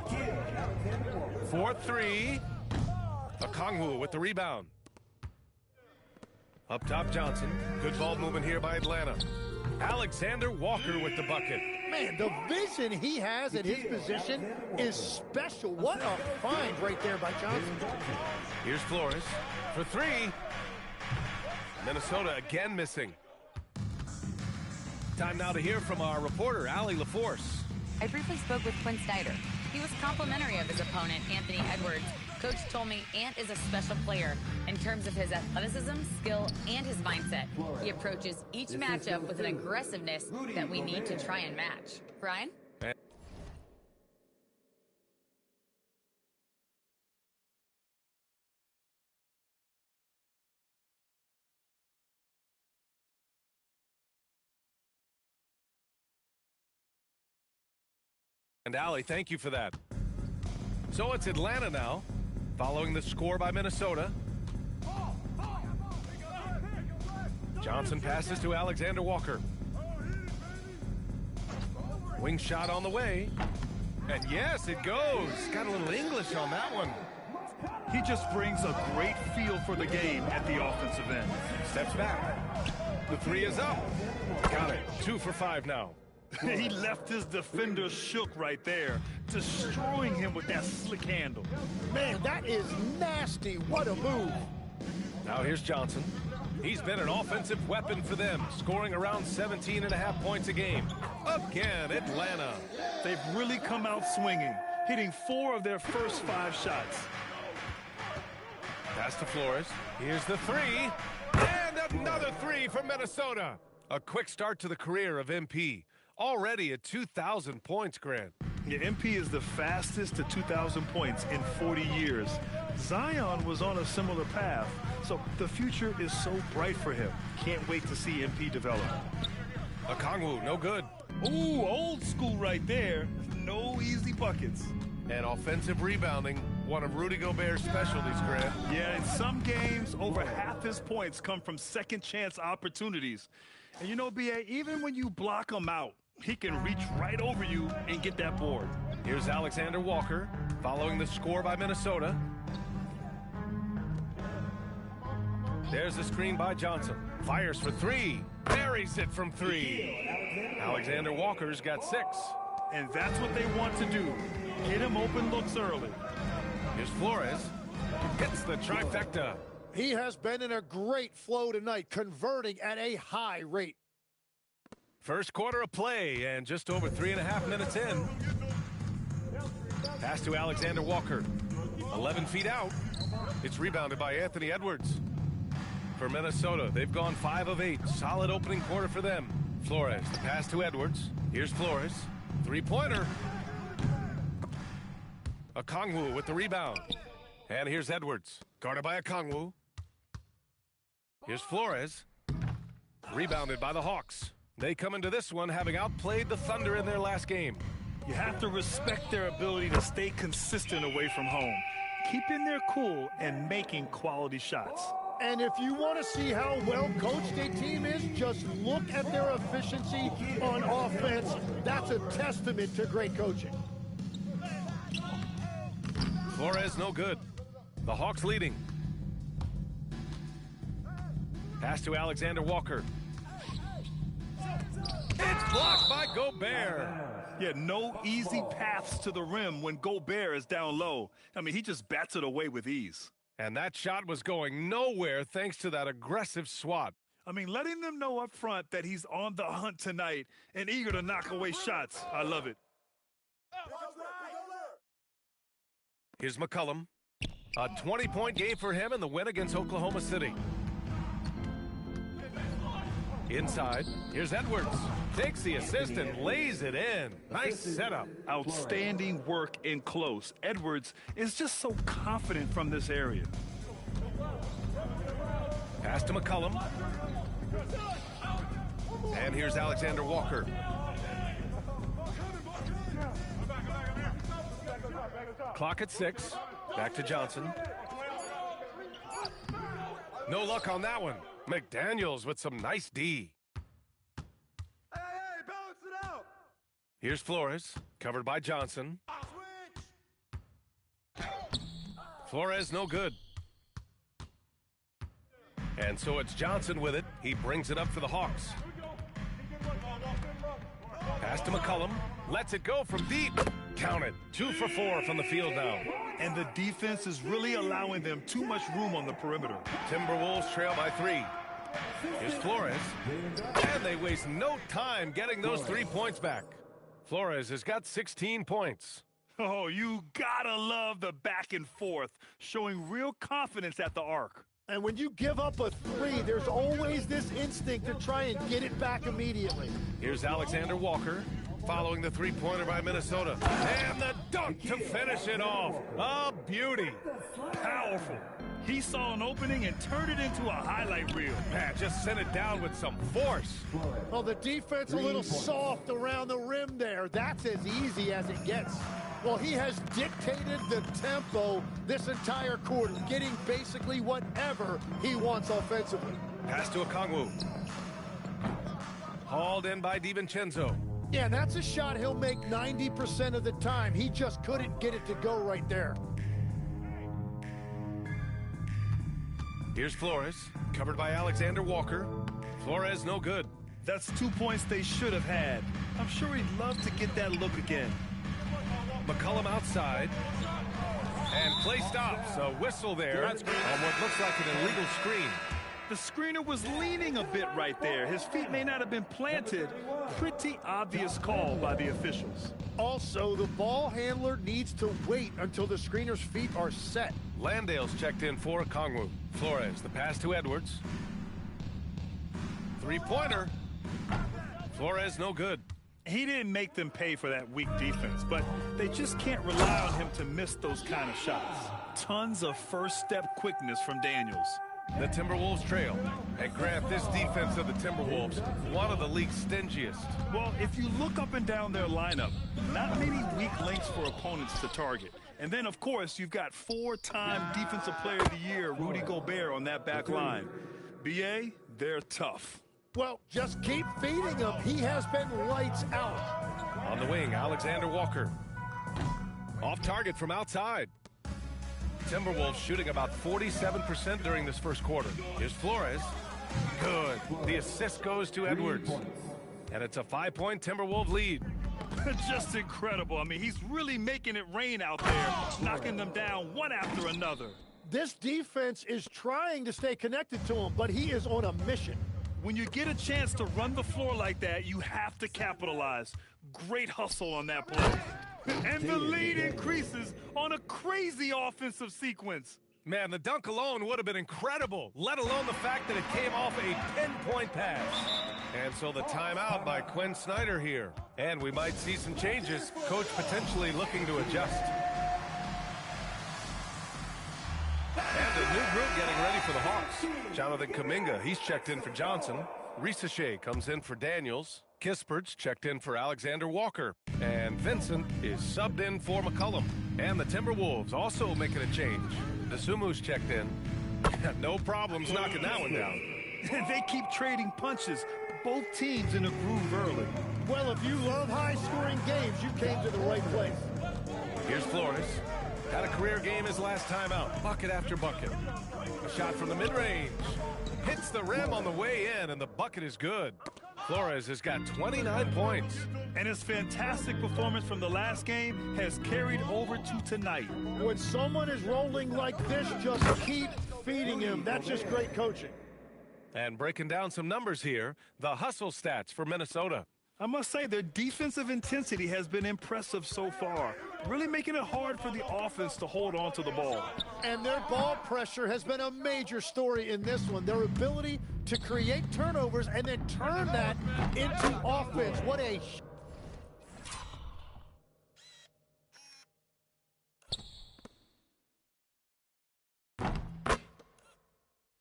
4-3. Okongwu with the rebound. Up top, Johnson. Good ball movement here by Atlanta. Alexander Walker with the bucket. Man, the vision he has at his position is special. What a find right there by Johnson. Here's Flores for three. Minnesota again missing. Time now to hear from our reporter, Allie LaForce. I briefly spoke with Quinn Snyder. He was complimentary of his opponent, Anthony Edwards. Coach told me Ant is a special player in terms of his athleticism, skill, and his mindset. He approaches each matchup with an aggressiveness that we need to try and match. Brian? And Allie, thank you for that. So it's Atlanta now, following the score by Minnesota. Johnson passes to Alexander Walker. Wing shot on the way. And yes, it goes. Got a little English on that one. He just brings a great feel for the game at the offensive end. Steps back. The three is up. Got it. 2 for 5 now. He left his defender shook right there, destroying him with that slick handle. Man, that is nasty. What a move. Now here's Johnson. He's been an offensive weapon for them, scoring around 17.5 points a game. Again, Atlanta. They've really come out swinging, hitting 4 of their first 5 shots. Pass to Flores. Here's the three. And another three for Minnesota. A quick start to the career of MP. Already at 2,000 points, Grant. Yeah, MP is the fastest to 2,000 points in 40 years. Zion was on a similar path, so the future is so bright for him. Can't wait to see MP develop. Okongwu, no good. Ooh, old school right there. No easy buckets. And offensive rebounding, one of Rudy Gobert's specialties, Grant. Yeah, in some games, over half his points come from second chance opportunities. And you know, B.A., even when you block him out, he can reach right over you and get that board. Here's Alexander Walker following the score by Minnesota. There's the screen by Johnson. Fires for three. Buries it from 3. Alexander Walker's got 6. And that's what they want to do. Get him open looks early. Here's Flores. Hits the trifecta. He has been in a great flow tonight, converting at a high rate. First quarter of play and just over 3.5 minutes in. Pass to Alexander Walker. 11 feet out. It's rebounded by Anthony Edwards. For Minnesota, they've gone 5 of 8. Solid opening quarter for them. Flores, the pass to Edwards. Here's Flores. Three-pointer. Okongwu with the rebound. And here's Edwards. Guarded by Okongwu. Here's Flores. Rebounded by the Hawks. They come into this one having outplayed the Thunder in their last game. You have to respect their ability to stay consistent away from home, keeping their cool and making quality shots. And if you want to see how well coached a team is, just look at their efficiency on offense. That's a testament to great coaching. Flores no good. The Hawks leading. Pass to Alexander Walker. It's blocked by Gobert. Yeah, no easy paths to the rim when Gobert is down low. I mean, he just bats it away with ease. And that shot was going nowhere thanks to that aggressive swat. I mean, letting them know up front that he's on the hunt tonight and eager to knock away shots. I love it. Here's McCollum. A 20-point game for him in the win against Oklahoma City. Inside, here's Edwards. Takes the assist and lays it in. Nice setup. Outstanding work in close. Edwards is just so confident from this area. Pass to McCollum. And here's Alexander Walker. Clock at 6. Back to Johnson. No luck on that one. McDaniels with some nice D. Hey, balance it out. Here's Flores, covered by Johnson. Flores no good. And so it's Johnson with it. He brings it up for the Hawks. Pass to McCollum. Lets it go from deep. Count it. 2 for 4 from the field now. And the defense is really allowing them too much room on the perimeter. Timberwolves trail by 3. Here's Flores. And they waste no time getting those 3 points back. Flores has got 16 points. Oh, you gotta love the back and forth, showing real confidence at the arc. And when you give up a 3, there's always this instinct to try and get it back immediately. Here's Alexander Walker following the three-pointer by Minnesota. And the dunk to finish it off. A beauty. Powerful. He saw an opening and turned it into a highlight reel. Man, just sent it down with some force. Well, the defense a little soft around the rim there. That's as easy as it gets. Well, he has dictated the tempo this entire quarter, getting basically whatever he wants offensively. Pass to Okongwu. Hauled in by DiVincenzo. Yeah, that's a shot he'll make 90% of the time. He just couldn't get it to go right there. Here's Flores, covered by Alexander Walker. Flores no good. That's 2 points they should have had. I'm sure he'd love to get that look again. McCollum outside. And play stops. A whistle there on what looks like an illegal screen. The screener was leaning a bit right there. His feet may not have been planted. Pretty obvious call by the officials. Also, the ball handler needs to wait until the screener's feet are set. Landale's checked in for Okongwu. Flores, the pass to Edwards. Three-pointer. Flores no good. He didn't make them pay for that weak defense, but they just can't rely on him to miss those kind of shots. Tons of first-step quickness from Daniels. The Timberwolves trail. And Grant, this defense of the Timberwolves, one of the league's stingiest. Well, if you look up and down their lineup, not many weak links for opponents to target. And then, of course, you've got 4-time Defensive Player of the Year, Rudy Gobert, on that back line. BA, they're tough. Well, just keep feeding him. He has been lights out. On the wing, Alexander Walker. Off target from outside. Timberwolves shooting about 47% during this first quarter. Here's Flores. Good. The assist goes to Edwards. And it's a 5-point Timberwolves lead. Just incredible. I mean, he's really making it rain out there, knocking them down one after another. This defense is trying to stay connected to him, but he is on a mission. When you get a chance to run the floor like that, you have to capitalize. Great hustle on that play. And the lead increases on a crazy offensive sequence. Man, the dunk alone would have been incredible, let alone the fact that it came off a 10-point pass. And so the timeout by Quinn Snyder here. And we might see some changes. Coach potentially looking to adjust. And a new group getting ready for the Hawks. Jonathan Kuminga, he's checked in for Johnson. Risacher comes in for Daniels. Kispert's checked in for Alexander Walker. And Vincent is subbed in for McCollum. And the Timberwolves also making a change. Desumu's checked in. No problems knocking that one down. They keep trading punches. Both teams in a groove early. Well, if you love high-scoring games, you came to the right place. Here's Flores. Had a career game his last time out. Bucket after bucket. A shot from the mid-range. Hits the rim on the way in, and the bucket is good. Flores has got 29 points. And his fantastic performance from the last game has carried over to tonight. When someone is rolling like this, just keep feeding him. That's just great coaching. And breaking down some numbers here, the hustle stats for Minnesota. I must say, their defensive intensity has been impressive so far, really making it hard for the offense to hold on to the ball. And their ball pressure has been a major story in this one. Their ability to create turnovers and then turn that into offense. What a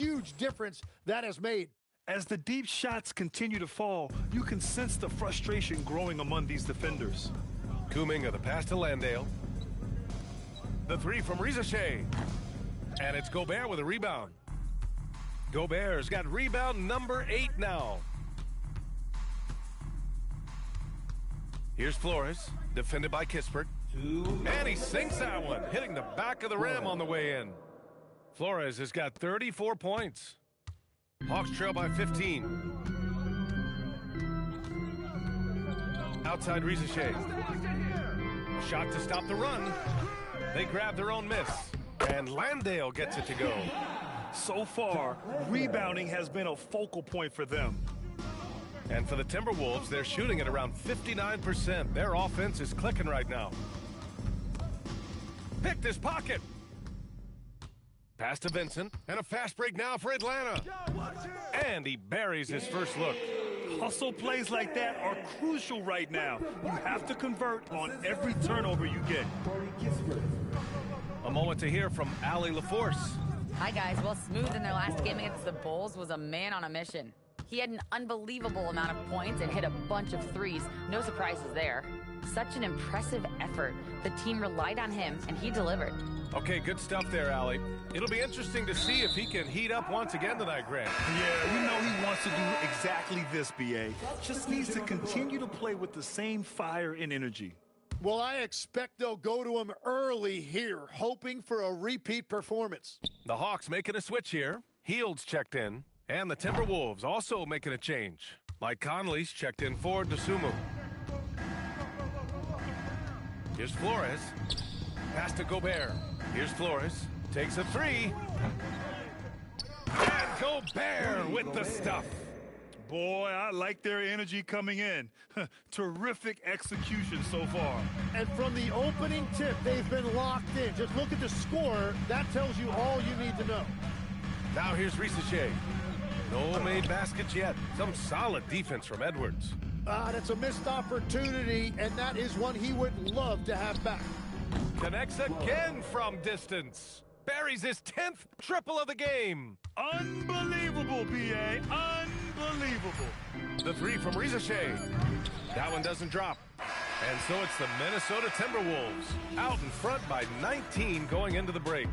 huge difference that has made. As the deep shots continue to fall, you can sense the frustration growing among these defenders. Kuminga, the pass to Landale. The three from Risacher. And it's Gobert with a rebound. Gobert's got rebound number 8 now. Here's Flores, defended by Kispert. And he sinks that one, hitting the back of the rim on the way in. Flores has got 34 points. Hawks trail by 15. Outside Rizachet. Shot to stop the run. They grab their own miss. And Landale gets it to go. So far, rebounding has been a focal point for them. And for the Timberwolves, they're shooting at around 59%. Their offense is clicking right now. Picked his pocket. Pass to Vincent. And a fast break now for Atlanta. And he buries his first look. Hustle plays like that are crucial right now. You have to convert on every turnover you get. A moment to hear from Allie LaForce. Hi, guys. Well, Smooth in their last game against the Bulls was a man on a mission. He had an unbelievable amount of points and hit a bunch of threes. No surprises there. Such an impressive effort. The team relied on him, and he delivered. Okay, good stuff there, Allie. It'll be interesting to see if he can heat up once again tonight, Grant. Yeah, we know he wants to do exactly this, B.A. Just needs to continue to play with the same fire and energy. Well, I expect they'll go to him early here, hoping for a repeat performance. The Hawks making a switch here. Hields checked in. And the Timberwolves also making a change. Mike Conley's checked in for Dosunmu. Here's Flores. Pass to Gobert. Here's Flores. Takes a three. And Gobert with the stuff. Boy, I like their energy coming in. Terrific execution so far. And from the opening tip, they've been locked in. Just look at the score. That tells you all you need to know. Now here's Rizachet. No made baskets yet. Some solid defense from Edwards. That's a missed opportunity, and that is one he would love to have back. Connects again from distance. Buries his 10th triple of the game. Unbelievable, B.A. Unbelievable. The three from Rizachet. That one doesn't drop. And so it's the Minnesota Timberwolves out in front by 19 going into the break.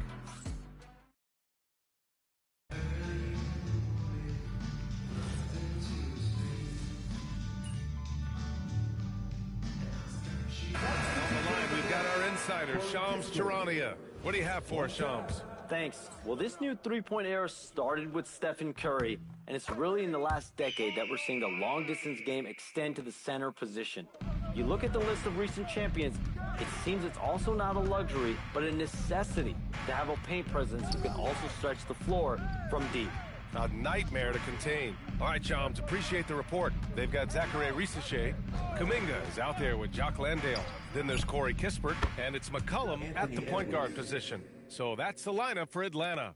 We've got our insider, Shams Charania. What do you have for us, Shams? Thanks. Well, this new three-point era started with Stephen Curry, and it's really in the last decade that we're seeing the long-distance game extend to the center position. You look at the list of recent champions, it seems it's also not a luxury, but a necessity to have a paint presence who can also stretch the floor from deep. A nightmare to contain. All right, Shams, appreciate the report. They've got Zachary Rizachet. Kuminga is out there with Jock Landale. Then there's Corey Kispert, and it's McCollum at the point guard position. So that's the lineup for Atlanta.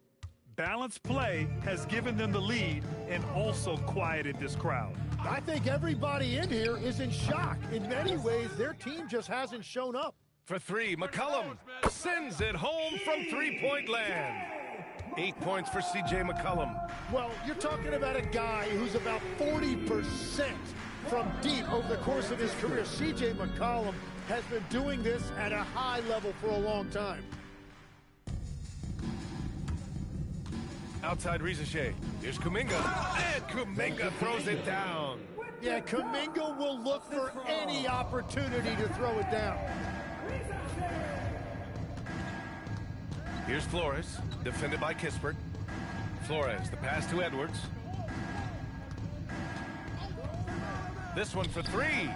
Balanced play has given them the lead and also quieted this crowd. I think everybody in here is in shock. In many ways, their team just hasn't shown up. For three, McCollum sends it home from three-point land. 8 points for C.J. McCollum. Well, you're talking about a guy who's about 40% from deep over the course of his career. C.J. McCollum has been doing this at a high level for a long time. Outside Rizachet. Here's Kuminga. And Kuminga throws it down. Yeah, Kuminga will look for any opportunity to throw it down. Here's Flores, defended by Kispert. Flores, the pass to Edwards. This one for three.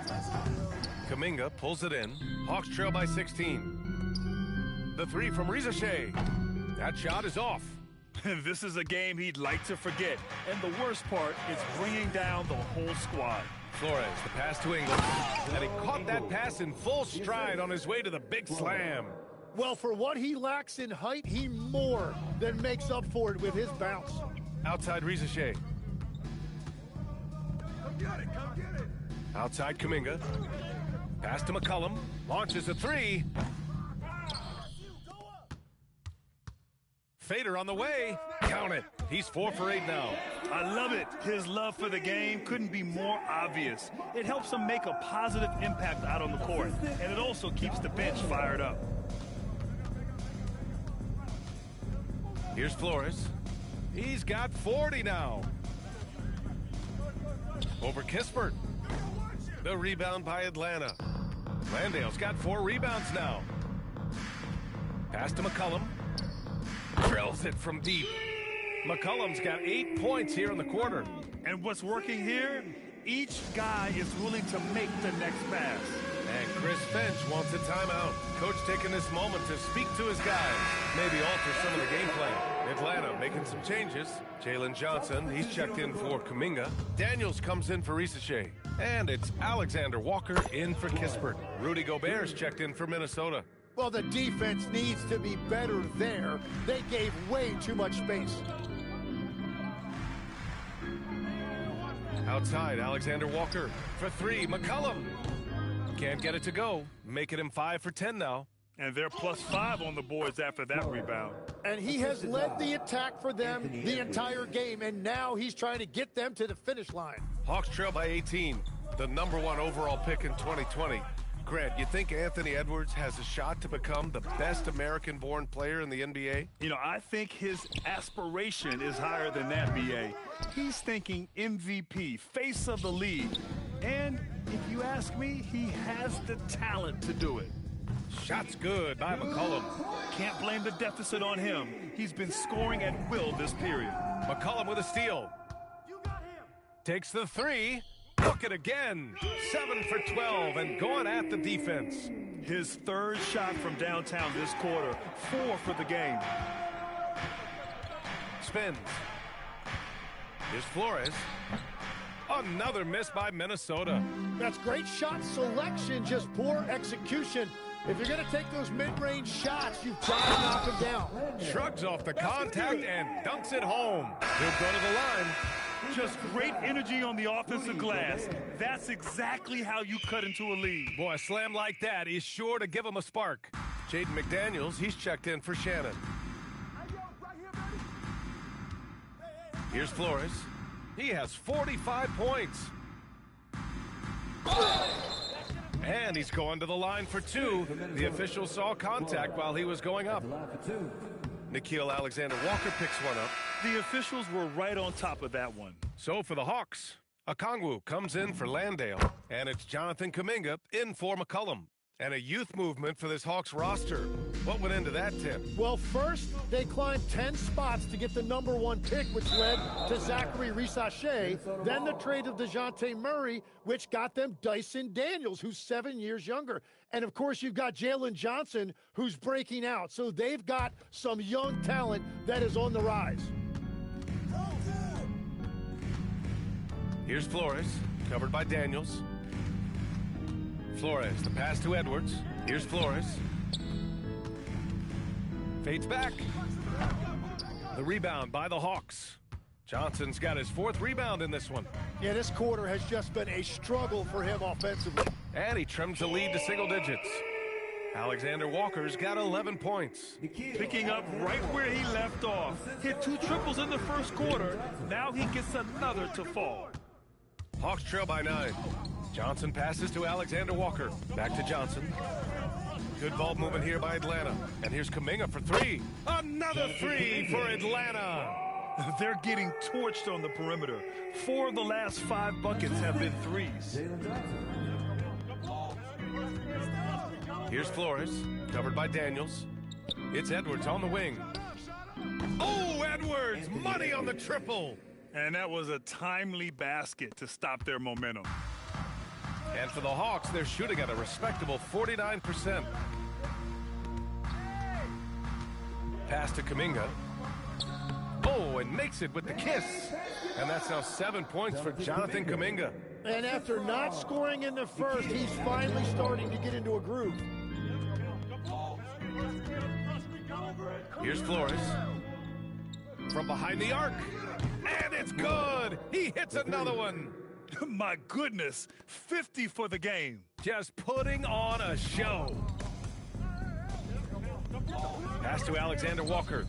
Kuminga pulls it in. Hawks trail by 16. The three from Rizachet. That shot is off. This is a game he'd like to forget. And the worst part is bringing down the whole squad. Flores, the pass to Ingles. And he caught that pass in full stride on his way to the big slam. Well, for what he lacks in height, he more than makes up for it with his bounce. Outside Rizachet. Come get it, come get it. Outside Kuminga. Pass to McCollum. Launches a three. Fader on the way. Count it. He's 4 for 8 now. I love it. His love for the game couldn't be more obvious. It helps him make a positive impact out on the court, and it also keeps the bench fired up. Here's Flores. He's got 40 now. Over Kispert. The rebound by Atlanta. Landale's got 4 rebounds now. Pass to McCollum. Drills it from deep. McCollum's got 8 points here in the quarter. And what's working here? Each guy is willing to make the next pass. And Chris Finch wants a timeout. Coach taking this moment to speak to his guys. Maybe alter some of the game plan. Atlanta making some changes. Jalen Johnson, he's checked in for Kuminga. Daniels comes in for Risacher. And it's Alexander Walker in for Kispert. Rudy Gobert's checked in for Minnesota. Well, the defense needs to be better there. They gave way too much space. Outside, Alexander Walker for 3. McCollum can't get it to go, making him 5 for 10 now. And they're +5 on the boards after that rebound. And he has led the attack for them the entire game, and now he's trying to get them to the finish line. Hawks trail by 18, the #1 overall pick in 2020. Grant, you think Anthony Edwards has a shot to become the best American-born player in the NBA? You know, I think his aspiration is higher than that, B.A. He's thinking MVP, face of the league. And if you ask me, he has the talent to do it. Shot's good by McCollum. Can't blame the deficit on him. He's been scoring at will this period. McCollum with a steal. Takes the 3. Look it again. 7 for 12 and going at the defense. His 3rd shot from downtown this quarter. 4 for the game. Spins. Here's Flores. Another miss by Minnesota. That's great shot selection, just poor execution. If you're going to take those mid-range shots, you've got to knock them down. Shrugs off the contact and dunks it home. He'll go to the line. Just great energy on the offensive glass. That's exactly how you cut into a lead. Boy, a slam like that is sure to give him a spark. Jaden McDaniels, he's checked in for Shannon. Here's Flores. He has 45 points. And he's going to the line for 2. The official saw contact while he was going up. Nickeil Alexander-Walker picks one up. The officials were right on top of that one. So for the Hawks, Okongwu comes in for Landale. And it's Jonathan Kuminga in for McCollum. And a youth movement for this Hawks roster. What went into that tip? Well, first, they climbed 10 spots to get the #1 pick, which led to Zachary Risacher. Then the trade of DeJounte Murray, which got them Dyson Daniels, who's 7 years younger. And, of course, you've got Jalen Johnson, who's breaking out. So they've got some young talent that is on the rise. Here's Flores, covered by Daniels. Flores, the pass to Edwards. Here's Flores. Fades back. The rebound by the Hawks. Johnson's got his 4th rebound in this one. Yeah, this quarter has just been a struggle for him offensively. And he trims the lead to single digits. Alexander Walker's got 11 points. Picking up right where he left off. Hit 2 triples in the first quarter. Now he gets another to fall. Hawks trail by 9. Johnson passes to Alexander Walker. Back to Johnson. Good ball movement here by Atlanta. And here's Kuminga for 3. Another 3 for Atlanta. They're getting torched on the perimeter. 4 of the last 5 buckets have been 3s. Here's Flores, covered by Daniels. It's Edwards on the wing. Oh, Edwards! Money on the triple! And that was a timely basket to stop their momentum. And for the Hawks, they're shooting at a respectable 49%. Pass to Kuminga. Oh, and makes it with the kiss. And that's now 7 points for Jonathan Kuminga. And after not scoring in the first, he's finally starting to get into a groove. Here's Flores. From behind the arc. And it's good. He hits another one. My goodness, 50 for the game. Just putting on a show. Pass to Alexander Walker.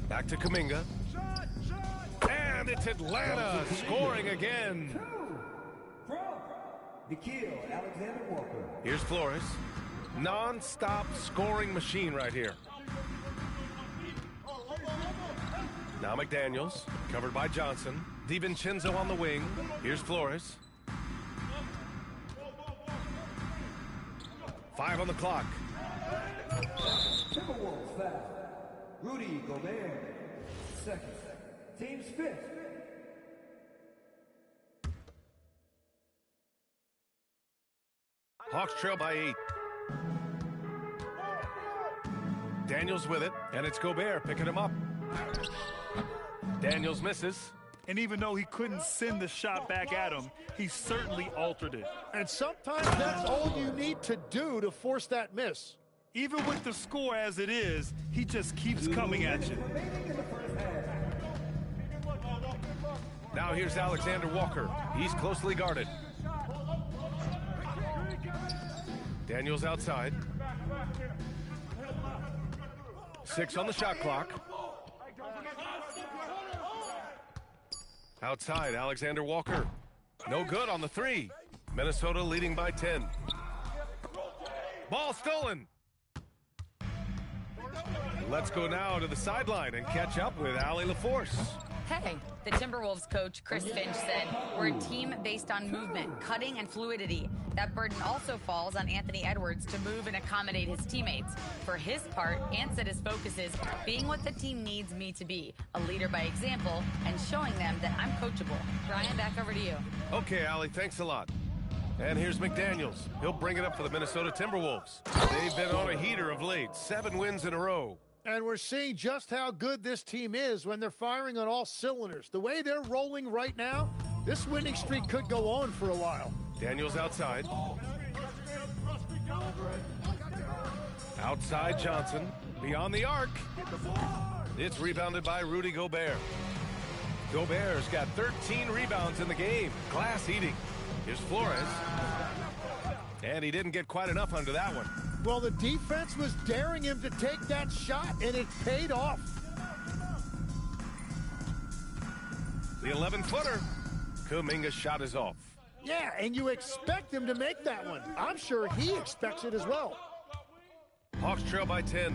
Back to Kuminga. And it's Atlanta scoring again. Nickeil Alexander-Walker. Here's Flores. Non-stop scoring machine right here. Now McDaniels, covered by Johnson. DiVincenzo on the wing. Here's Flores. 5 on the clock. Timberwolves foul. Rudy Gobert. Second. Team's fifth. Hawks trail by 8. Daniels with it, and it's Gobert picking him up. Daniels misses. And even though he couldn't send the shot back at him, he certainly altered it. And sometimes that's all you need to do to force that miss. Even with the score as it is, he just keeps coming at you. Now here's Alexander Walker. He's closely guarded. Daniels outside. 6 on the shot clock. Outside, Alexander Walker. No good on the 3. Minnesota leading by 10. Ball stolen. Let's go now to the sideline and catch up with Allie LaForce. Hey, the Timberwolves coach, Chris Finch, said, we're a team based on movement, cutting, and fluidity. That burden also falls on Anthony Edwards to move and accommodate his teammates. For his part, Ant said his focus is being what the team needs me to be, a leader by example, and showing them that I'm coachable. Brian, back over to you. Okay, Allie, thanks a lot. And here's McDaniels. He'll bring it up for the Minnesota Timberwolves. They've been on a heater of late, 7 wins in a row. And we're seeing just how good this team is when they're firing on all cylinders. The way they're rolling right now, this winning streak could go on for a while. Daniels outside. Outside Johnson. Beyond the arc. It's rebounded by Rudy Gobert. Gobert's got 13 rebounds in the game. Glass eating. Here's Flores. And he didn't get quite enough under that one. Well, the defense was daring him to take that shot, and it paid off. The 11-footer. Kuminga's shot is off. Yeah, and you expect him to make that one. I'm sure he expects it as well. Hawks trail by 10.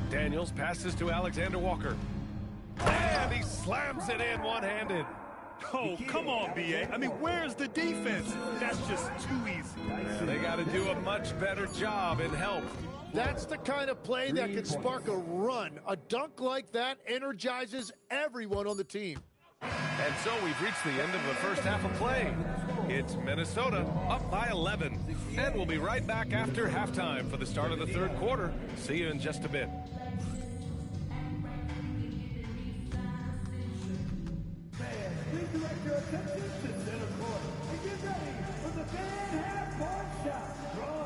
Daniels passes to Alexander Walker. And he slams it in one-handed. Oh, come on, B.A. I mean, where's the defense? That's just too easy. Yeah, they got to do a much better job in help. That's the kind of play that can spark a run. A dunk like that energizes everyone on the team. And so we've reached the end of the first half of play. It's Minnesota up by 11. And we'll be right back after halftime for the start of the third quarter. See you in just a bit. Direct your attention to center court and get ready for the fan half-court shot. Draw.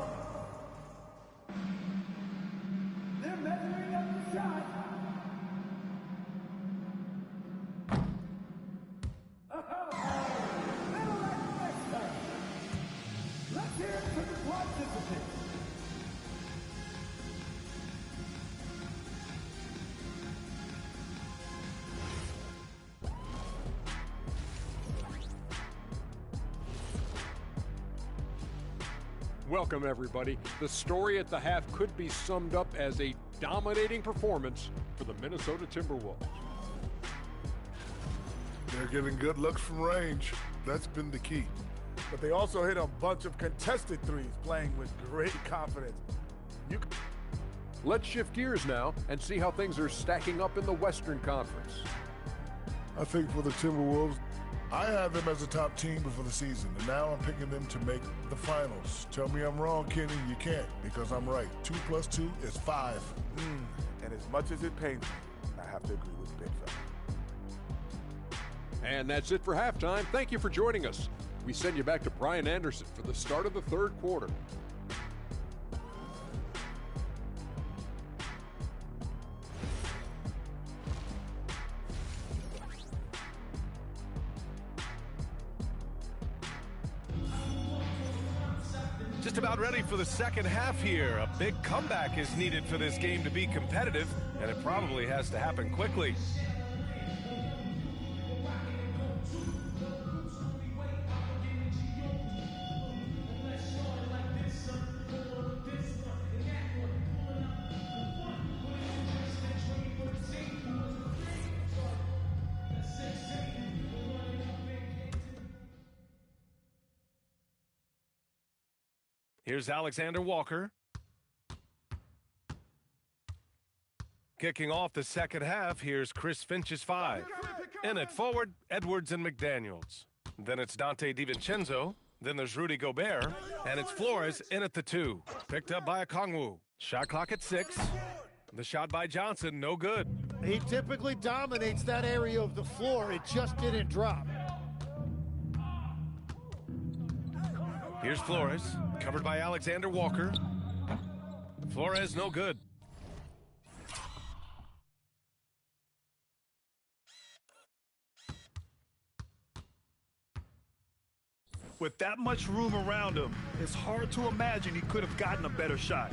They're measuring up the shot. Better like next time. Let's hear it for the participants. Welcome, everybody. The story at the half could be summed up as a dominating performance for the Minnesota Timberwolves. They're getting good looks from range. That's been the key. But they also hit a bunch of contested threes, playing with great confidence. Let's shift gears now and see how things are stacking up in the Western Conference. I think for the Timberwolves, I have them as a top team before the season, and now I'm picking them to make the finals. Tell me I'm wrong, Kenny. You can't, because I'm right. 2 + 2 is 5. And as much as it pains me, I have to agree with Big Fella. And that's it for halftime. Thank you for joining us. We send you back to Brian Anderson for the start of the third quarter. Just about ready for the second half here. A big comeback is needed for this game to be competitive, and it probably has to happen quickly. Here's Alexander Walker. Kicking off the second half, here's Chris Finch's 5. In at forward, Edwards and McDaniels. Then it's Dante DiVincenzo. Then there's Rudy Gobert. And it's Flores in at the 2. Picked up by Okongwu. Shot clock at 6. The shot by Johnson, no good. He typically dominates that area of the floor. It just didn't drop. Here's Flores, covered by Alexander Walker. Flores, no good. With that much room around him, it's hard to imagine he could have gotten a better shot.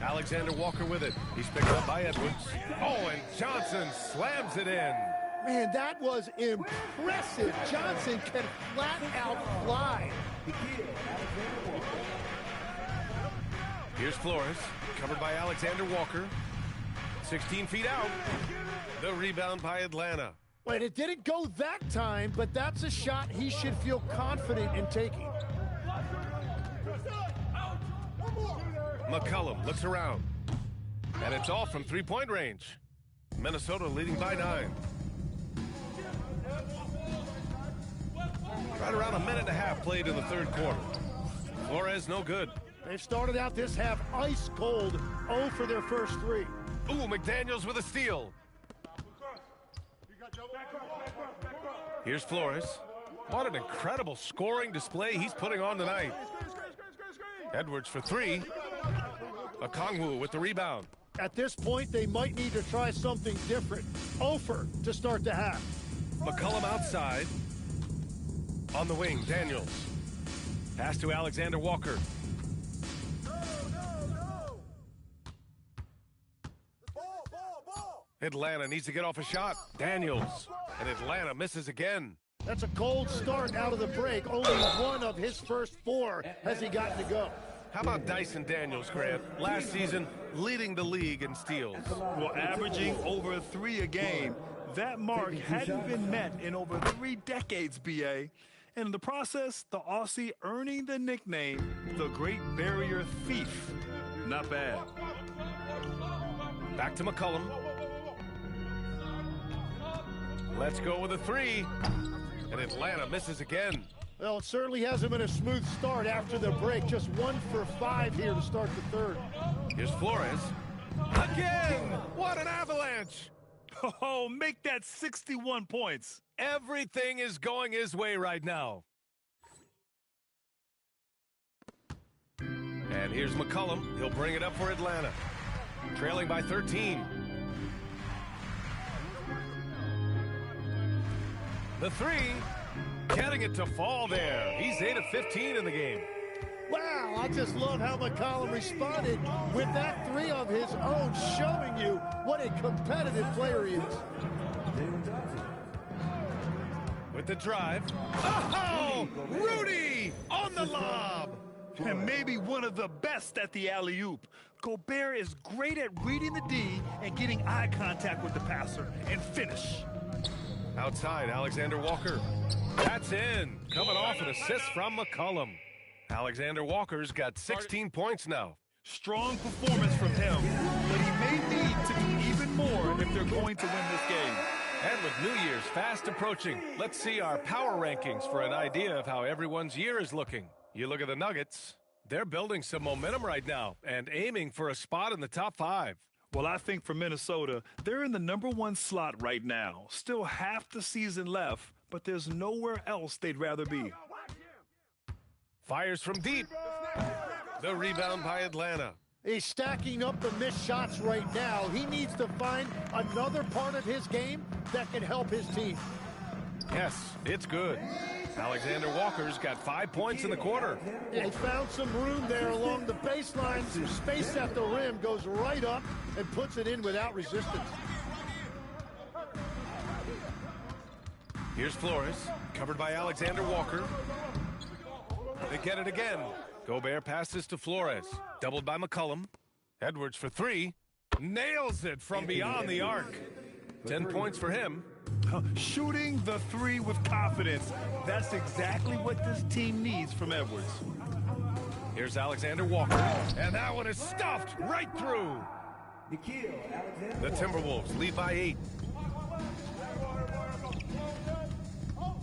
Alexander Walker with it. He's picked up by Edwards. Oh, and Johnson slams it in. Man, that was impressive. Johnson can flat out fly. Here's Flores, covered by Alexander Walker. 16 feet out. The rebound by Atlanta. Wait, it didn't go that time, but that's a shot he should feel confident in taking. McCollum looks around. And it's all from three-point range. Minnesota leading by 9. Right around a minute and a half played in the third quarter. Flores, no good. They've started out this half ice cold, 0 for their first 3. Ooh, McDaniels with a steal. Here's Flores. What an incredible scoring display he's putting on tonight. Edwards for 3. Okongwu with the rebound. At this point, they might need to try something different. Ofer to start the half. McCollum outside. On the wing, Daniels. Pass to Alexander Walker. Atlanta needs to get off a shot. Daniels. And Atlanta misses again. That's a cold start out of the break. Only one of his first 4 has he gotten to go. How about Dyson Daniels, Grant? Last season, leading the league in steals. Well, averaging over 3 a game. That mark hadn't been met in over 3 decades, B.A. And in the process, the Aussie earning the nickname, the Great Barrier Thief. Not bad. Back to McCollum. Let's go with a 3. And Atlanta misses again. Well, it certainly hasn't been a smooth start after the break. Just 1 for 5 here to start the third. Here's Flores. Again! What an avalanche! Oh, make that 61 points. Everything is going his way right now. And here's McCollum. He'll bring it up for Atlanta. Trailing by 13. The 3. Getting it to fall there. He's 8 of 15 in the game. Wow, I just love how McCollum responded with that 3 of his own, showing you what a competitive player he is. With the drive. Oh, Rudy on the lob. And maybe one of the best at the alley-oop. Gobert is great at reading the D and getting eye contact with the passer and finish. Outside, Alexander Walker. That's in. Coming off an assist from McCollum. Alexander Walker's got 16 points now. Strong performance from him, but he may need to do even more if they're going to win this game. And with New Year's fast approaching, let's see our power rankings for an idea of how everyone's year is looking. You look at the Nuggets. They're building some momentum right now and aiming for a spot in the top 5. Well, I think for Minnesota, they're in the #1 slot right now. Still half the season left, but there's nowhere else they'd rather be. Fires from deep. The rebound by Atlanta. He's stacking up the missed shots right now. He needs to find another part of his game that can help his team. Yes, it's good. Alexander Walker's got 5 points in the quarter. Yeah, he found some room there along the baseline. Some space at the rim, goes right up and puts it in without resistance. Here's Flores, covered by Alexander Walker. They get it again. Gobert passes to Flores, doubled by McCollum. Edwards for 3. Nails it from beyond the arc. 10 points for him. Shooting the 3 with confidence. That's exactly what this team needs from Edwards. Here's Alexander Walker, and that one is stuffed right through. The Timberwolves lead by 8.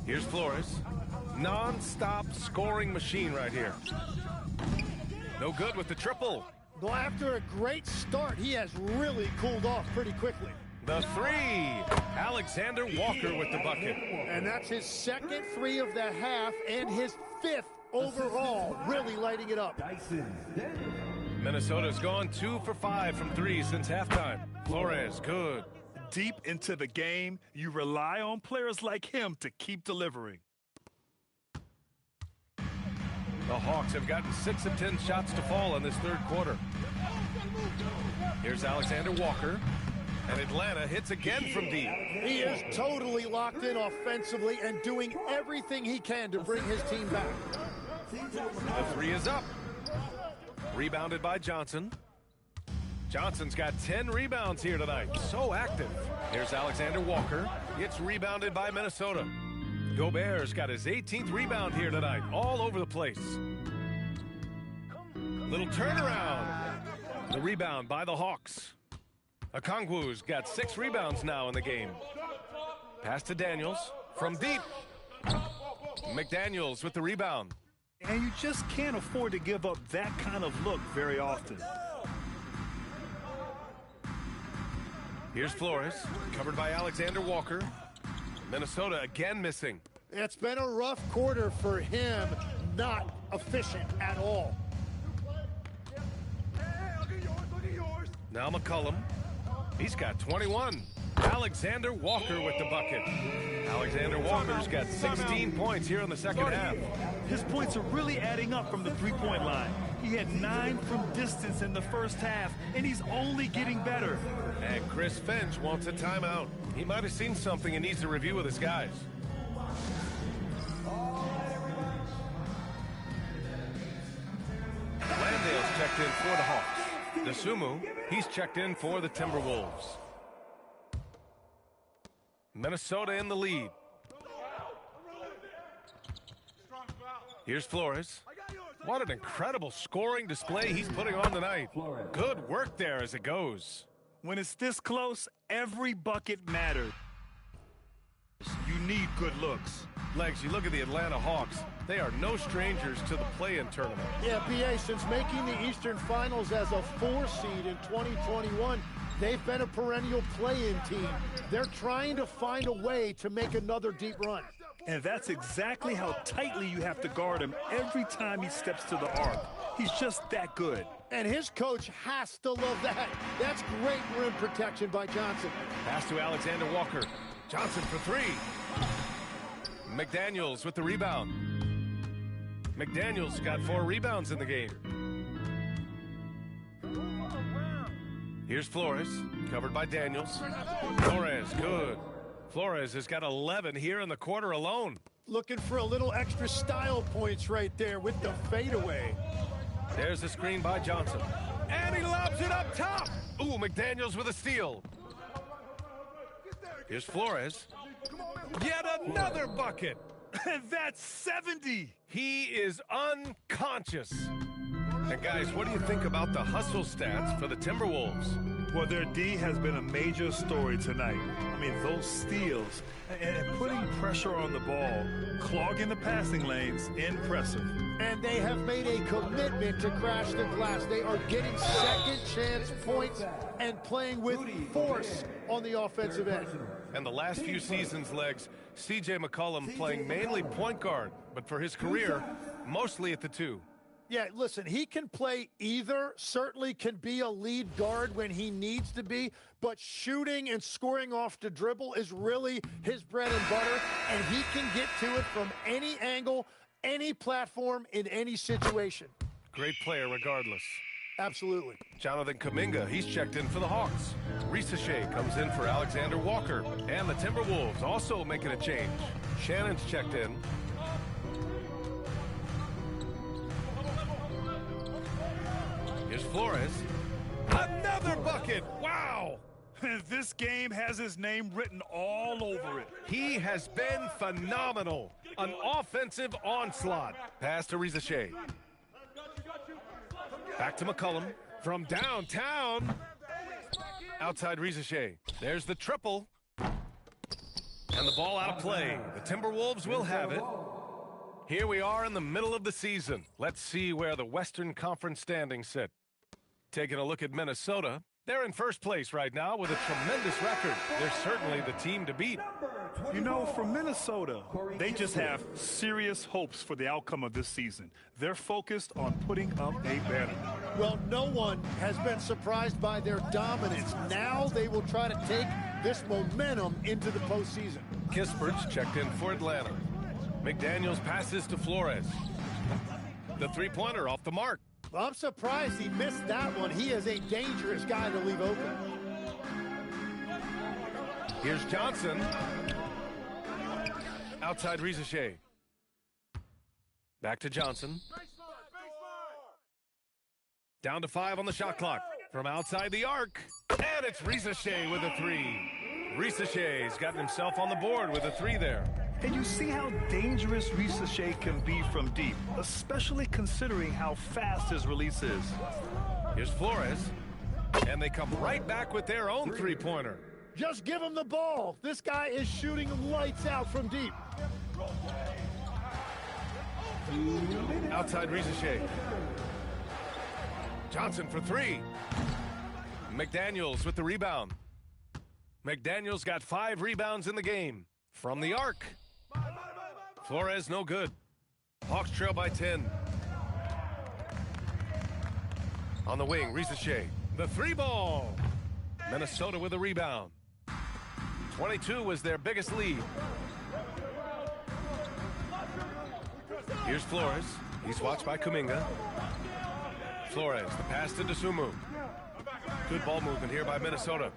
Here's Flores. Non-stop scoring machine right here. No good with the triple. Well, after a great start, he has really cooled off pretty quickly. The 3. Alexander Walker with the bucket. And that's his second 3 of the half and his 5th overall, really lighting it up. Minnesota's gone 2 for 5 from 3 since halftime. Flores, good. Deep into the game, you rely on players like him to keep delivering. The Hawks have gotten 6 of 10 shots to fall in this third quarter. Here's Alexander Walker. And Atlanta hits again from deep. He is totally locked in offensively and doing everything he can to bring his team back. The 3 is up. Rebounded by Johnson. Johnson's got 10 rebounds here tonight. So active. Here's Alexander Walker. It's rebounded by Minnesota. Gobert's got his 18th rebound here tonight. All over the place. Little turnaround. The rebound by the Hawks. Okongwu's got 6 rebounds now in the game. Pass to Daniels from deep. McDaniels with the rebound. And you just can't afford to give up that kind of look very often. Here's Flores, covered by Alexander Walker. Minnesota again missing. It's been a rough quarter for him, not efficient at all. Now McCollum. He's got 21. Alexander Walker with the bucket. Alexander Walker's got 16 points here in the second half. His points are really adding up from the three-point line. He had 9 from distance in the first half, and he's only getting better. And Chris Finch wants a timeout. He might have seen something and needs to review with his guys. Landale's checked in for the Hawks. Dosunmu, he's checked in for the Timberwolves. Minnesota in the lead. Here's Flores. What an incredible scoring display he's putting on tonight. Good work there as it goes. When it's this close, every bucket matters. You need good looks. Legs, you look at the Atlanta Hawks. They are no strangers to the play-in tournament. Yeah, BA, since making the Eastern Finals as a 4 seed in 2021, they've been a perennial play-in team. They're trying to find a way to make another deep run. And that's exactly how tightly you have to guard him every time he steps to the arc. He's just that good. And his coach has to love that. That's great rim protection by Johnson. Pass to Alexander Walker. Johnson for 3. McDaniels with the rebound. McDaniels got 4 rebounds in the game. Here's Flores, covered by Daniels. Flores, good. Flores has got 11 here in the quarter alone. Looking for a little extra style points right there with the fadeaway. There's the screen by Johnson. And he lobs it up top. Ooh, McDaniels with a steal. Here's Flores. Yet another bucket. And that's 70. He is unconscious. And guys, what do you think about the hustle stats for the Timberwolves? Well, their D has been a major story tonight. I mean, those steals and putting pressure on the ball, clogging the passing lanes, impressive. And they have made a commitment to crash the glass. They are getting second chance points and playing with force on the offensive end. And the last few seasons, Legs, C.J. McCollum playing mainly point guard, but for his career, mostly at the 2. Yeah, listen, he can play either, certainly can be a lead guard when he needs to be, but shooting and scoring off the dribble is really his bread and butter, and he can get to it from any angle, any platform, in any situation. Great player regardless. Absolutely. Jonathan Kuminga, he's checked in for the Hawks. Risacher comes in for Alexander Walker. And the Timberwolves also making a change. Shannon's checked in. Here's Flores. Another bucket! Wow! This game has his name written all over it. He has been phenomenal. An offensive onslaught. Pass to Risacher. Back to McCollum from downtown. Outside Rizachet. There's the triple. And the ball out of play. The Timberwolves will have it. Here we are in the middle of the season. Let's see where the Western Conference standings sit. Taking a look at Minnesota. They're in first place right now with a tremendous record. They're certainly the team to beat. You know, for Minnesota, they just have serious hopes for the outcome of this season. They're focused on putting up a banner. Well, no one has been surprised by their dominance. Now they will try to take this momentum into the postseason. Kispert's checked in for Atlanta. McDaniels passes to Flores. The three-pointer off the mark. Well, I'm surprised he missed that one. He is a dangerous guy to leave open. Here's Johnson. Outside Rizachet. Back to Johnson. Down to 5 on the shot clock. From outside the arc. And it's Rizachet with a three. Rizachet's gotten himself on the board with a three there. And you see how dangerous Rizachet can be from deep, especially considering how fast his release is. Here's Flores. And they come right back with their own three-pointer. Just give him the ball. This guy is shooting lights out from deep. Outside Rizachet. Johnson for three. McDaniels with the rebound. McDaniels got 5 rebounds in the game. From the arc. Flores no good. Hawks trail by 10. On the wing, Rizachet. The three ball. Minnesota with a rebound. 22 was their biggest lead. Here's Flores. He's watched by Kuminga. Flores, the pass to Dosunmu. Good ball movement here by Minnesota.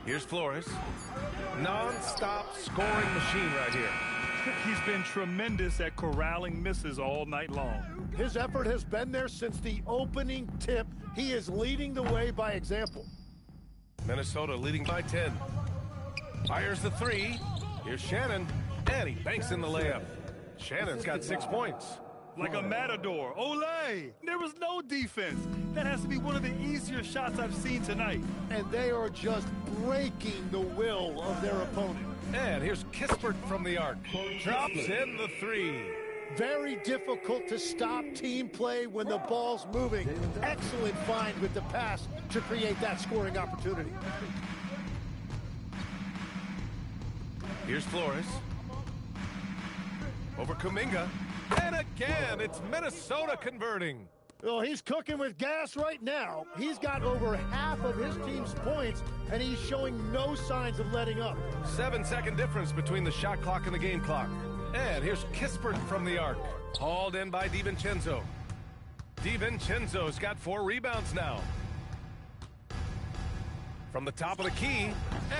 Here's Flores. Non-stop scoring machine right here. He's been tremendous at corralling misses all night long. His effort has been there since the opening tip. He is leading the way by example. Minnesota leading by 10. Fires the three. Here's Shannon. And he banks in the layup. Shannon's got 6 points. Like a matador. Olé! There was no defense. That has to be one of the easier shots I've seen tonight. And they are just breaking the will of their opponent. And here's Kispert from the arc. Drops in the three. Very difficult to stop team play when the ball's moving. Excellent find with the pass to create that scoring opportunity. Here's Flores. Over Kuminga. And again, it's Minnesota converting. Well, he's cooking with gas right now. He's got over half of his team's points, and he's showing no signs of letting up. 7-second difference between the shot clock and the game clock. And here's Kispert from the arc. Hauled in by DiVincenzo. DiVincenzo's got 4 rebounds now. From the top of the key.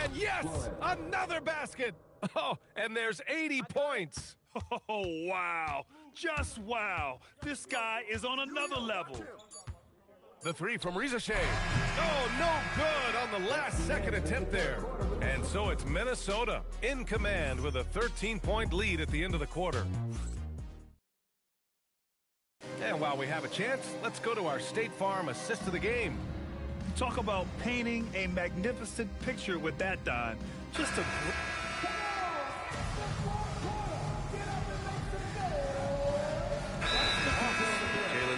And yes, another basket. Oh, and there's 80 points. Oh, wow. Just wow. This guy is on another level. The three from Rizachet. Oh, no good on the last-second attempt there. And so it's Minnesota in command with a 13-point lead at the end of the quarter. And while we have a chance, let's go to our State Farm assist of the game. Talk about painting a magnificent picture with that, Don. Just a...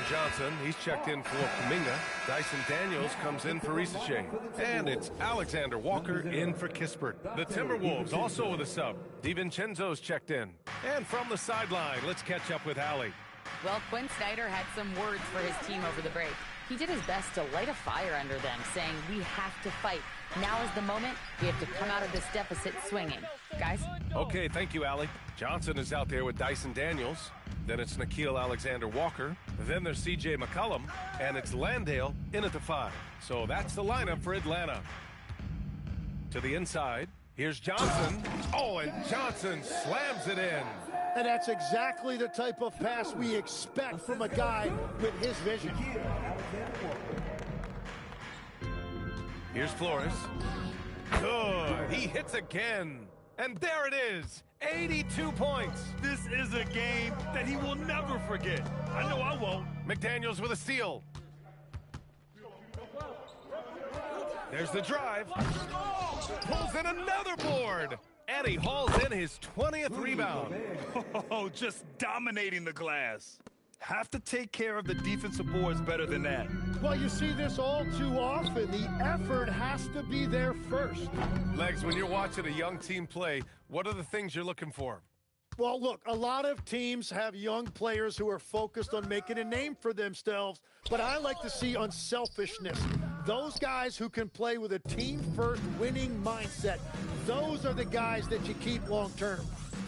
Johnson, he's checked in for Kuminga. Dyson Daniels comes in for Rizachet. And it's Alexander Walker in for Kispert. The Timberwolves also with a sub. DiVincenzo's checked in. And from the sideline, let's catch up with Allie. Well, Quinn Snyder had some words for his team over the break. He did his best to light a fire under them, saying, we have to fight. Now is the moment. We have to come out of this deficit swinging. Guys? Okay, thank you, Allie. Johnson is out there with Dyson Daniels. Then it's Nickeil Alexander-Walker. Then there's C.J. McCollum. And it's Landale in at the 5. So that's the lineup for Atlanta. To the inside. Here's Johnson. Oh, and Johnson slams it in. And that's exactly the type of pass we expect from a guy with his vision. Here's Flores. Good. He hits again. And there it is. 82 points. This is a game that he will never forget. I know I won't. McDaniels with a steal. There's the drive. Pulls in another board. And he hauls in his 20th rebound. Oh, just dominating the glass. Have to take care of the defensive boards better than that. Well, you see this all too often. The effort has to be there first. Legs, when you're watching a young team play, what are the things you're looking for? Well, look, a lot of teams have young players who are focused on making a name for themselves, but I like to see unselfishness. Those guys who can play with a team-first winning mindset, those are the guys that you keep long-term.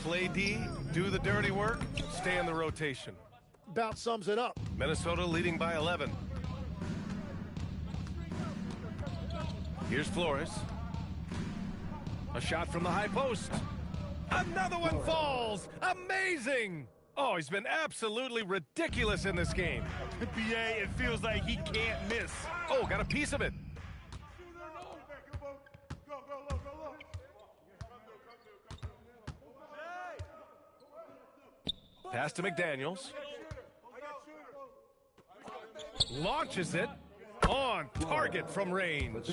Play D, do the dirty work, stay in the rotation. About sums it up. Minnesota leading by 11. Here's Flores. A shot from the high post. Another one falls. Amazing. Oh, he's been absolutely ridiculous in this game. BA, it feels like he can't miss. Oh, got a piece of it. Pass to McDaniels. Launches it. On target from range.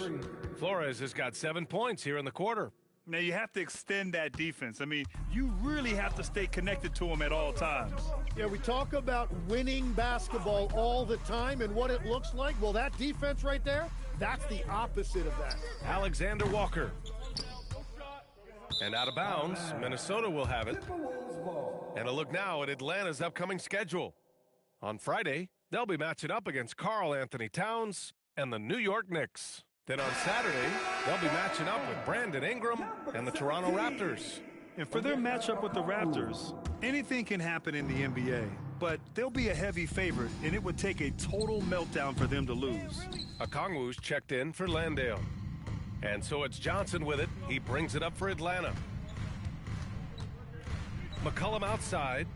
Flores has got 7 points here in the quarter. Now, you have to extend that defense. I mean, you really have to stay connected to him at all times. Yeah, we talk about winning basketball all the time and what it looks like. Well, that defense right there, that's the opposite of that. Alexander Walker. And out of bounds, Minnesota will have it. And a look now at Atlanta's upcoming schedule. On Friday, they'll be matching up against Karl Anthony Towns and the New York Knicks. Then on Saturday, they'll be matching up with Brandon Ingram and the Toronto Raptors. And for their matchup with the Raptors, anything can happen in the NBA, but they'll be a heavy favorite, and it would take a total meltdown for them to lose. Okongwu's checked in for Landale. And so it's Johnson with it. He brings it up for Atlanta. McCollum outside.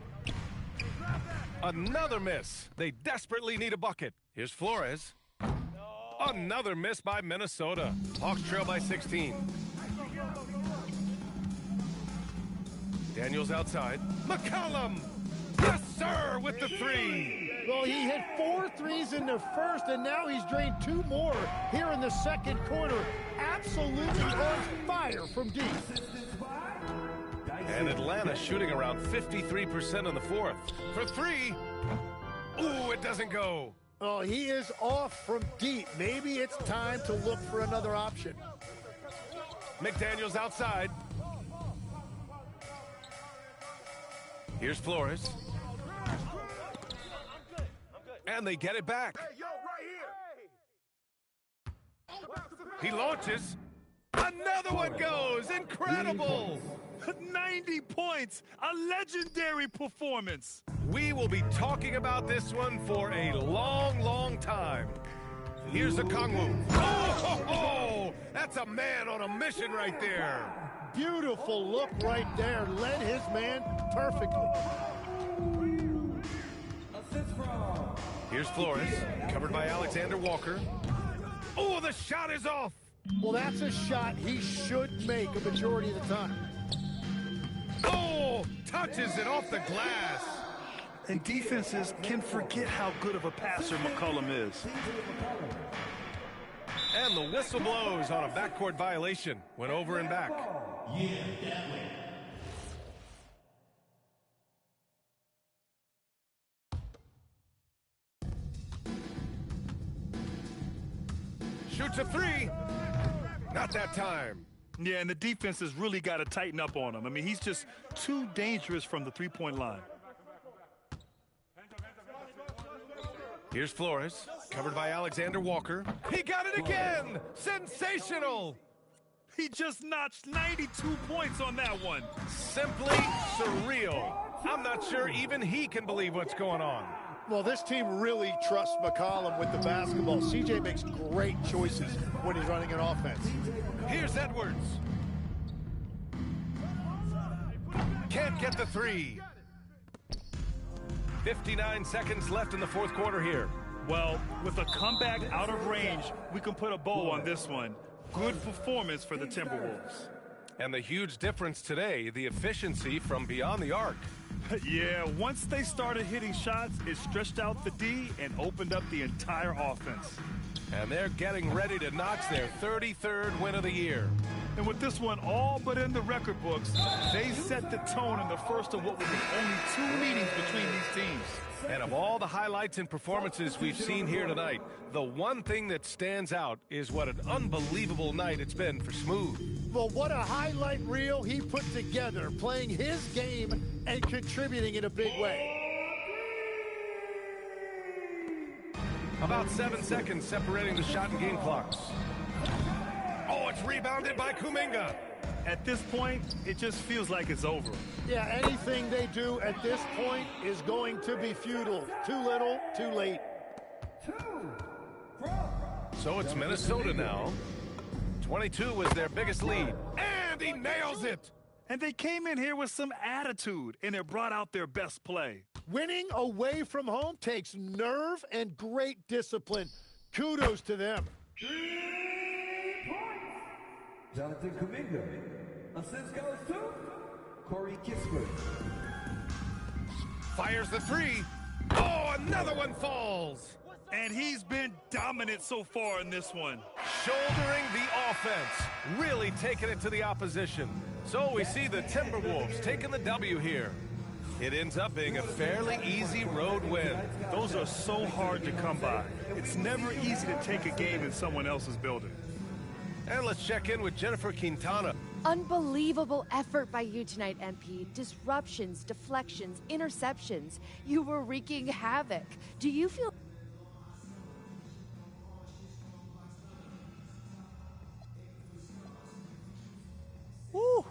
Another miss. They desperately need a bucket. Here's Flores. Another miss by Minnesota. Hawks trail by 16. Daniels outside. McCollum! Yes, sir, with the three. Well, he hit 4 threes in the first, and now he's drained 2 more here in the second quarter. Absolutely on fire from deep. And Atlanta shooting around 53% in the fourth. For 3. Ooh, it doesn't go. Oh, he is off from deep. Maybe it's time to look for another option. McDaniels outside. Here's Flores. And they get it back. He launches. Another one goes. Incredible. 90 points. A legendary performance. We will be talking about this one for a long, long time. Here's Okongwu. Oh, that's a man on a mission right there. Beautiful look right there. Led his man perfectly. Here's Flores, covered by Alexander Walker. Oh, the shot is off. Well, that's a shot he should make a majority of the time. Oh, touches it off the glass. And defenses can forget how good of a passer McCollum is. And the whistle blows on a backcourt violation. Went over and back. Shoots a 3. Not that time. Yeah, and the defense has really got to tighten up on him. I mean, he's just too dangerous from the three-point line. Here's Flores, covered by Alexander Walker. He got it again! Sensational! He just notched 92 points on that one. Simply surreal. I'm not sure even he can believe what's going on. Well, this team really trusts McCollum with the basketball. CJ makes great choices when he's running an offense. Here's Edwards. Can't get the 3. 59 seconds left in the fourth quarter here. Well, with a comeback out of range, we can put a bow on this one. Good performance for the Timberwolves. And the huge difference today, the efficiency from beyond the arc. Yeah, once they started hitting shots, it stretched out the D and opened up the entire offense. And they're getting ready to notch their 33rd win of the year. And with this one all but in the record books, they set the tone in the first of what will be only 2 meetings between these teams. And of all the highlights and performances we've seen here tonight, the one thing that stands out is what an unbelievable night it's been for Smooth. Well, what a highlight reel he put together, playing his game and contributing in a big way. About 7 seconds separating the shot and game clocks. Oh, it's rebounded by Kuminga. At this point, it just feels like it's over. Yeah, anything they do at this point is going to be futile. Too little, too late. So it's Minnesota now. 22 was their biggest lead. And he nails it! And they came in here with some attitude, and it brought out their best play. Winning away from home takes nerve and great discipline. Kudos to them. 3 points. Jonathan Kuminga. Assist goes to Corey Kispert. Fires the 3. Oh, another one falls. And he's been dominant so far in this one. Shouldering the offense, really taking it to the opposition. So we see the Timberwolves taking the W here. It ends up being a fairly easy road win. Those are so hard to come by. It's never easy to take a game in someone else's building. And let's check in with Jennifer Quintana. Unbelievable effort by you tonight, MP. Disruptions, deflections, interceptions. You were wreaking havoc. Do you feel... Woo!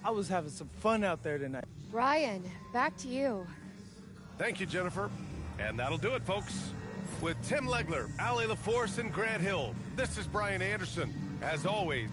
I was having some fun out there tonight. Brian, back to you. Thank you, Jennifer. And that'll do it, folks. With Tim Legler, Allie LaForce, and Grant Hill, this is Brian Anderson. As always,